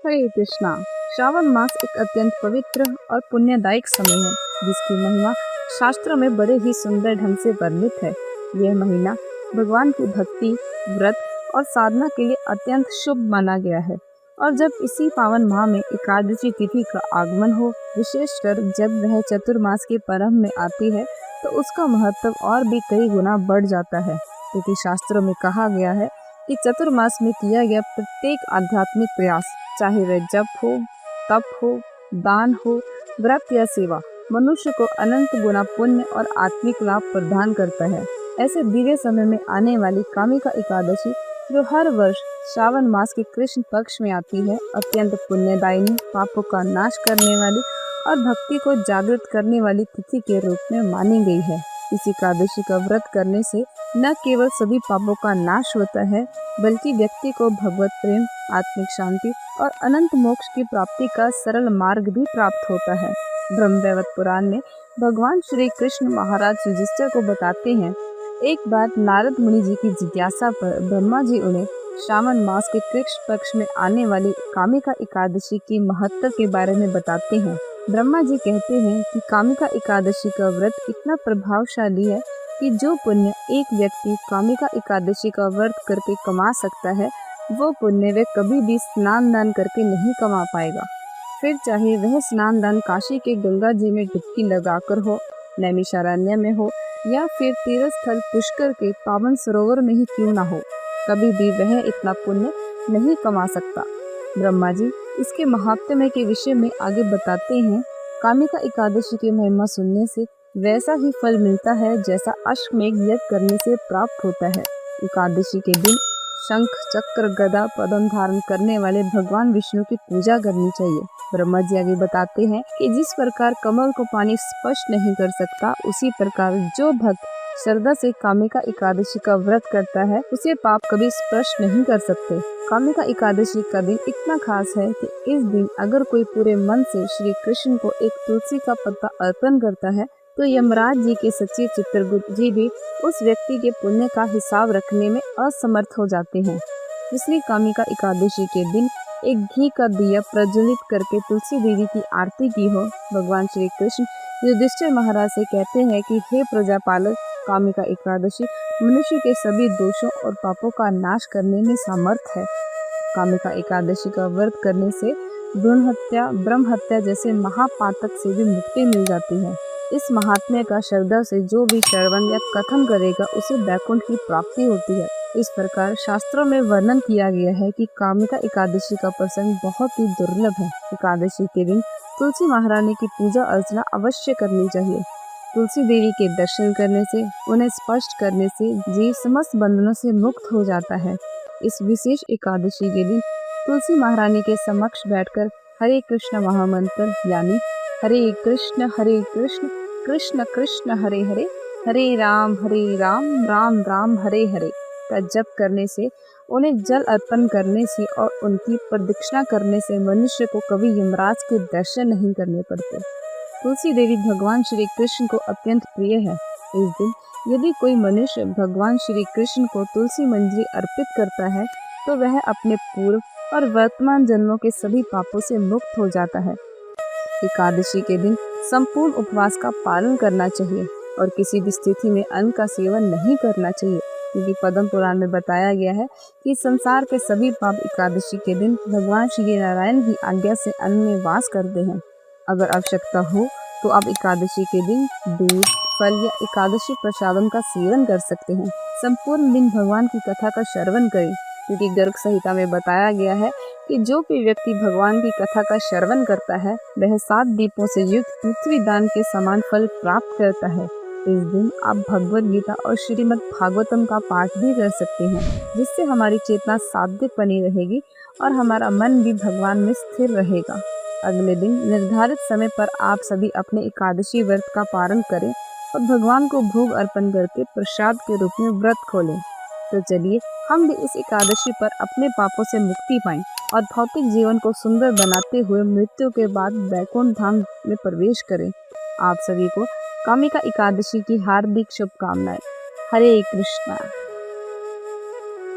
हरे कृष्णा। श्रावण मास एक अत्यंत पवित्र और पुण्यदायक समय है जिसकी महिमा शास्त्रों में बड़े ही सुंदर ढंग से वर्णित है। यह महीना भगवान की भक्ति, व्रत और साधना के लिए अत्यंत शुभ माना गया है। और जब इसी पावन माह में एकादशी तिथि का आगमन हो, विशेषकर जब वह चतुर्मास के प्रारंभ में आती है, तो उसका महत्व और भी कई गुना बढ़ जाता है। क्योंकि शास्त्रों में कहा गया है कि चतुर्मास में किया गया प्रत्येक आध्यात्मिक प्रयास, चाहे वह जप हो, तप हो, दान हो, व्रत या सेवा, मनुष्य को अनंत गुना पुण्य और आत्मिक लाभ प्रदान करता है। ऐसे दिव्य समय में आने वाली कामिका एकादशी, जो हर वर्ष श्रावण मास के कृष्ण पक्ष में आती है, अत्यंत पुण्यदायिनी, पापों का नाश करने वाली और भक्ति को जागृत करने वाली तिथि के रूप में मानी गई है। इस एकादशी का व्रत करने से न केवल सभी पापों का नाश होता है, बल्कि व्यक्ति को भगवत प्रेम, आत्मिक शांति और अनंत मोक्ष की प्राप्ति का सरल मार्ग भी प्राप्त होता है। ब्रह्मवैवर्त पुराण में भगवान श्री कृष्ण महाराज युधिष्ठिर को बताते हैं, एक बार नारद मुनि जी की जिज्ञासा पर ब्रह्मा जी उन्हें श्रावण मास के कृष्ण पक्ष में आने वाली कामिका एकादशी की महत्व के बारे में बताते हैं। ब्रह्मा जी कहते हैं कि कामिका एकादशी का व्रत इतना प्रभावशाली है कि जो पुण्य एक व्यक्ति कामिका एकादशी का व्रत करके कमा सकता है, वो पुण्य वे कभी भी स्नान दान करके नहीं कमा पाएगा। फिर चाहे वह स्नान दान काशी के गंगा जी में डुबकी लगाकर हो, नैमिषारण्य में हो, या फिर तीर्थ स्थल पुष्कर के पावन सरोवर में ही क्यों ना हो, कभी भी वह इतना पुण्य नहीं कमा सकता। ब्रह्मा जी इसके महात्म्य के विषय में आगे बताते हैं, कामिका एकादशी की महिमा सुनने से वैसा ही फल मिलता है जैसा अश्वमेध यज्ञ करने से प्राप्त होता है। एकादशी के दिन शंख, चक्र, गदा, पद्म धारण करने वाले भगवान विष्णु की पूजा करनी चाहिए। ब्रह्मा जी आगे बताते हैं कि जिस प्रकार कमल को पानी स्पर्श नहीं कर सकता, उसी प्रकार जो भक्त श्रद्धा से कामिका एकादशी का व्रत करता है, उसे पाप कभी स्पर्श नहीं कर सकते। कामिका एकादशी का दिन इतना खास है कि इस दिन अगर कोई पूरे मन से श्री कृष्ण को एक तुलसी का पत्ता अर्पण करता है, तो यमराज जी के सचिव चित्रगुप्त जी भी उस व्यक्ति के पुण्य का हिसाब रखने में असमर्थ हो जाते हैं। इसलिए कामिका एकादशी के दिन एक घी का दिया प्रज्वलित करके तुलसी देवी की आरती की हो। भगवान श्री कृष्ण युधिष्ठिर महाराज से कहते हैं कि हे प्रजापालक, कामिका एकादशी मनुष्य के सभी दोषों और पापों का नाश करने में समर्थ है। कामिका एकादशी का व्रत करने से भ्रूण हत्या, ब्रह्म हत्या जैसे महापातक से भी मुक्ति मिल जाती है। इस महात्म्य का श्रद्धा से जो भी श्रवण या कथन करेगा, उसे वैकुंठ की प्राप्ति होती है। इस प्रकार शास्त्रों में वर्णन किया गया है कि कामिका एकादशी का प्रसंग बहुत ही दुर्लभ है। एकादशी के दिन तुलसी महारानी की पूजा अर्चना अवश्य करनी चाहिए। तुलसी देवी के दर्शन करने से, उन्हें स्पर्श करने से जीव समस्त बंधनों से मुक्त हो जाता है। इस विशेष एकादशी के दिन तुलसी महारानी के समक्ष बैठकर हरे कृष्ण महामंत्र यानी हरे कृष्ण कृष्ण कृष्ण हरे हरे, हरे राम राम राम हरे हरे का जप करने से, उन्हें जल अर्पण करने से और उनकी प्रदक्षिणा करने से मनुष्य को कभी यमराज के दर्शन नहीं करने पड़ते। तुलसी देवी भगवान श्री कृष्ण को अत्यंत प्रिय है। इस दिन यदि कोई मनुष्य भगवान श्री कृष्ण को तुलसी मंजरी अर्पित करता है, तो वह अपने पूर्व और वर्तमान जन्मों के सभी पापों से मुक्त हो जाता है। एकादशी के दिन संपूर्ण उपवास का पालन करना चाहिए और किसी भी स्थिति में अन्न का सेवन नहीं करना चाहिए, क्योंकि पद्म पुराण में बताया गया है कि संसार के सभी पाप एकादशी के दिन भगवान श्री नारायण की आज्ञा से अन्न में वास करते हैं। अगर आवश्यकता हो तो आप एकादशी के दिन दूध, फल या एकादशी प्रसादम का सेवन कर सकते हैं। संपूर्ण दिन भगवान की कथा का श्रवण करें, क्योंकि गर्ग संहिता में बताया गया है कि जो भी व्यक्ति भगवान की कथा का श्रवण करता है, वह 7 दीपों से युक्त पृथ्वी दान के समान फल प्राप्त करता है। इस दिन आप भगवद गीता और श्रीमद् भागवतम का पाठ भी कर सकते हैं, जिससे हमारी चेतना सात्विक बनी रहेगी और हमारा मन भी भगवान में स्थिर रहेगा। अगले दिन निर्धारित समय पर आप सभी अपने एकादशी व्रत का पालन करें और भगवान को भोग अर्पण करके प्रसाद के रूप में व्रत खोलें। तो चलिए हम भी इस एकादशी पर अपने पापों से मुक्ति पाएं और भौतिक जीवन को सुंदर बनाते हुए मृत्यु के बाद वैकुंठ धाम में प्रवेश करें। आप सभी को कामिका एकादशी की हार्दिक शुभकामनाएं। हरे कृष्णा।